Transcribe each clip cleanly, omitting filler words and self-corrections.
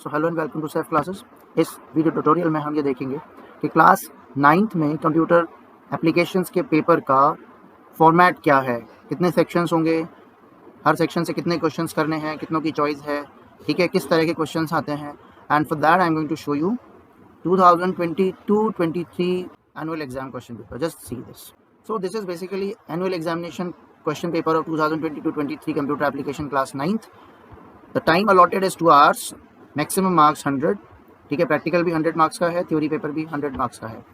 So hello and welcome to safe classes. इस video tutorial में हम ये देखेंगे कि क्लास 9th में कंप्यूटर एप्लीकेशंस के पेपर का फॉर्मेट क्या है, कितने सेक्शंस होंगे, हर सेक्शन से कितने क्वेश्चंस करने हैं, कितनों की चॉइस है, ठीक है, किस तरह के क्वेश्चंस आते हैं। And for that I am going to show you 2022-23 annual exam question paper. Just see this. So this is basically annual examination question paper of 2022-23 computer application class 9th. The time allotted is 2 hours. Maximum marks 100. ठीक है, practical भी 100 marks का है, theory paper भी 100 marks का है।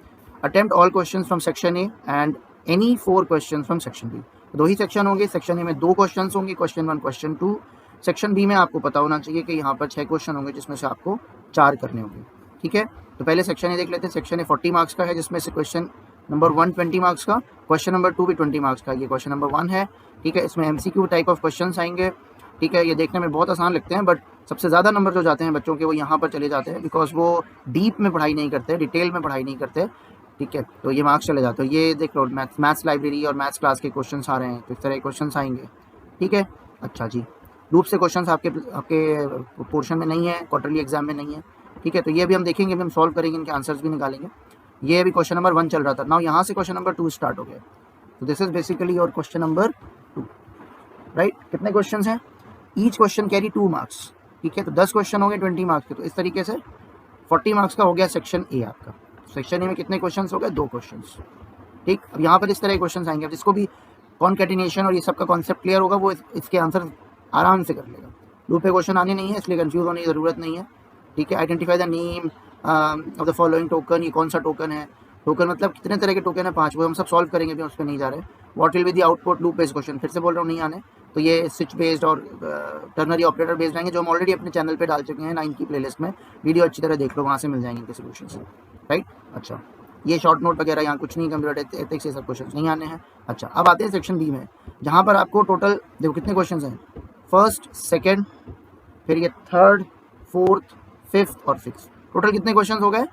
Attempt all questions from section A and any 4 questions from section B. दो ही सेक्शन होंगे, सेक्शन ए में 2 क्वेश्चंस होंगे, क्वेश्चन 1 क्वेश्चन 2। सेक्शन बी में आपको पता होना चाहिए कि यहाँ पर 6 क्वेश्चन होंगे जिसमें से आपको 4 करने होंगे। ठीक है, तो पहले सेक्शन ए देख लेते हैं। सेक्शन ए 40 मार्क्स का है, जिसमें से क्वेश्चन नंबर 1 20 मार्क्स का, क्वेश्चन नंबर 2 भी 20 मार्क्स का। ये क्वेश्चन नंबर 1 है। ठीक है, इसमें एमसीक्यू टाइप ऑफ क्वेश्चंस आएंगे। ठीक है, ये देखने में बहुत आसान लगते हैं, बट सबसे ज़्यादा नंबर जो जाते हैं बच्चों के वो यहाँ पर चले जाते हैं, बिकॉज वो डीप में पढ़ाई नहीं करते, डिटेल में पढ़ाई नहीं करते। ठीक है, तो ये मार्क्स चले जाते हैं। ये देख लो, मैथ्स लाइब्रेरी और मैथ्स क्लास के क्वेश्चन आ रहे हैं, तो इस तरह के क्वेश्चन आएंगे। ठीक है, अच्छा जी, लूप से क्वेश्चन आपके पोर्शन में नहीं है, क्वार्टरली एग्जाम में नहीं है। ठीक है, तो ये भी हम देखेंगे, भी हम सॉल्व करेंगे, इनके आंसर्स भी निकालेंगे। ये अभी क्वेश्चन नंबर 1 चल रहा था, नाउ यहाँ से क्वेश्चन नंबर 2 स्टार्ट हो गया। तो this is basically your question number 2, right. कितने क्वेश्चन हैं? Each question carry 2 marks. ठीक है, तो 10 क्वेश्चन हो गए 20 मार्क्स के, तो इस तरीके से 40 मार्क्स का हो गया सेक्शन ए आपका। सेक्शन ए में कितने क्वेश्चन हो गए? 2 क्वेश्चन। ठीक, अब यहाँ पर इस तरह के क्वेश्चन आएंगे। अब जिसको भी कॉन्कैटिनेशन और ये सब का कॉन्सेप्ट क्लियर होगा वो इसके आंसर आराम से कर लेगा। लूप पे क्वेश्चन आने नहीं है, इसलिए कंफ्यूज होने की ज़रूरत नहीं है। ठीक है, identify the name of the following token. ये कौन सा टोकन है? टोकन मतलब कितने तरह के टोकन है? 5। वो हम सब सॉल्व करेंगे, भी उस पर नहीं जा रहे। What will be the output loop based question, फिर से बोल रहा हूँ नहीं आने, तो ये स्विच बेस्ड और टर्नरी ऑपरेटर बेस्ड आएंगे, जो हम ऑलरेडी अपने चैनल पे डाल चुके हैं 9 की प्लेलिस्ट में। वीडियो अच्छी तरह देख लो, वहाँ से मिल जाएंगे इनके सोल्यूशन, राइट। अच्छा, ये शॉर्ट नोट वगैरह यहाँ कुछ नहीं, कंप्यूटर एथिक्स ये सब क्वेश्चन नहीं आने हैं। अच्छा, अब आते हैं सेक्शन बी में, जहाँ पर आपको टोटल देखो कितने क्वेश्चन हैं। फर्स्ट, सेकेंड, फिर ये थर्ड, फोर्थ, फिफ्थ और सिक्स। टोटल कितने क्वेश्चन हो गए?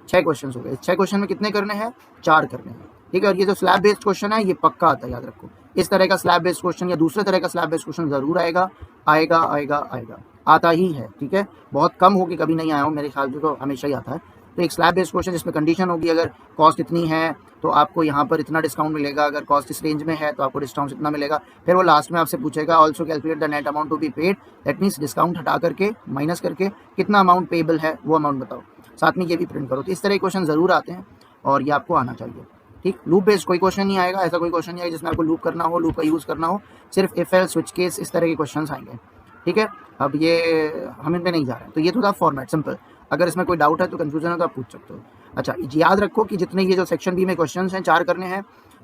6 क्वेश्चन हो गए। 6 क्वेश्चन में कितने करने हैं? 4 करने हैं। ठीक है, और ये जो स्लैब बेस्ड क्वेश्चन है ये पक्का आता है, याद रखो। इस तरह का स्लैब बेस्ड क्वेश्चन या दूसरे तरह का स्लैब बेस्ड क्वेश्चन जरूर आएगा, आएगा आएगा आएगा, आता ही है। ठीक है, बहुत कम हो कि कभी नहीं आया हो, मेरे ख्याल से तो हमेशा ही आता है। तो एक स्लैब बेस्ड क्वेश्चन जिसमें कंडीशन होगी, अगर कॉस्ट इतनी है तो आपको यहाँ पर इतना डिस्काउंट मिलेगा, अगर कॉस्ट इस रेंज में है तो आपको डिस्काउंट इतना मिलेगा। फिर वो लास्ट में आपसे पूछेगा also calculate the net amount to be paid. That means discount हटा करके, माइनस करके कितना अमाउंट पेबल है वो अमाउंट बताओ, साथ में ये भी प्रिंट करो। तो इस तरह के क्वेश्चन जरूर आते हैं और ये आपको आना चाहिए। ठीक, लूप बेस्ड कोई क्वेश्चन नहीं आएगा, ऐसा कोई क्वेश्चन नहीं आएगा जिसमें आपको लूप करना हो, लूप का यूज़ करना हो। सिर्फ इफ एल्स, स्विच केस, इस तरह के क्वेश्चन आएंगे। ठीक है, अब ये हम इन पे नहीं जा रहे हैं। तो ये तो था फॉर्मेट, सिंपल। अगर इसमें कोई डाउट है तो कंफ्यूजन है तो आप पूछ सकते हो। अच्छा, याद रखो कि जितने ये जो सेक्शन बी में क्वेश्चन हैं 4 करने हैं।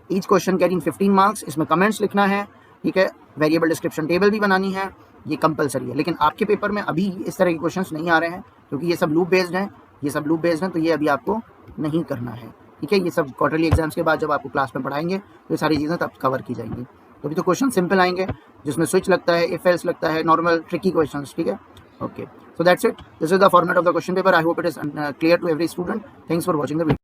Each question carrying 15 marks. इसमें कमेंट्स लिखना है। ठीक है, वेरिएबल डिस्क्रिप्शन टेबल भी बनानी है, ये कंपलसरी है। लेकिन आपके पेपर में अभी इस तरह के क्वेश्चन नहीं आ रहे हैं, क्योंकि ये सब लूप बेस्ड हैं, तो ये अभी आपको नहीं करना है। ठीक है, ये सब क्वार्टरली एग्जाम्स के बाद जब आपको क्लास में पढ़ाएंगे तो ये सारी चीज़ें तब कवर की जाएंगी। तो अभी तो क्वेश्चन सिंपल आएंगे, जिसमें स्विच लगता है, इफ एल्स लगता है, नॉर्मल ट्रिकी क्वेश्चंस। ठीक है, okay, so that's it. This is the format of the question paper. I hope it is clear to every student. Thanks for watching the video.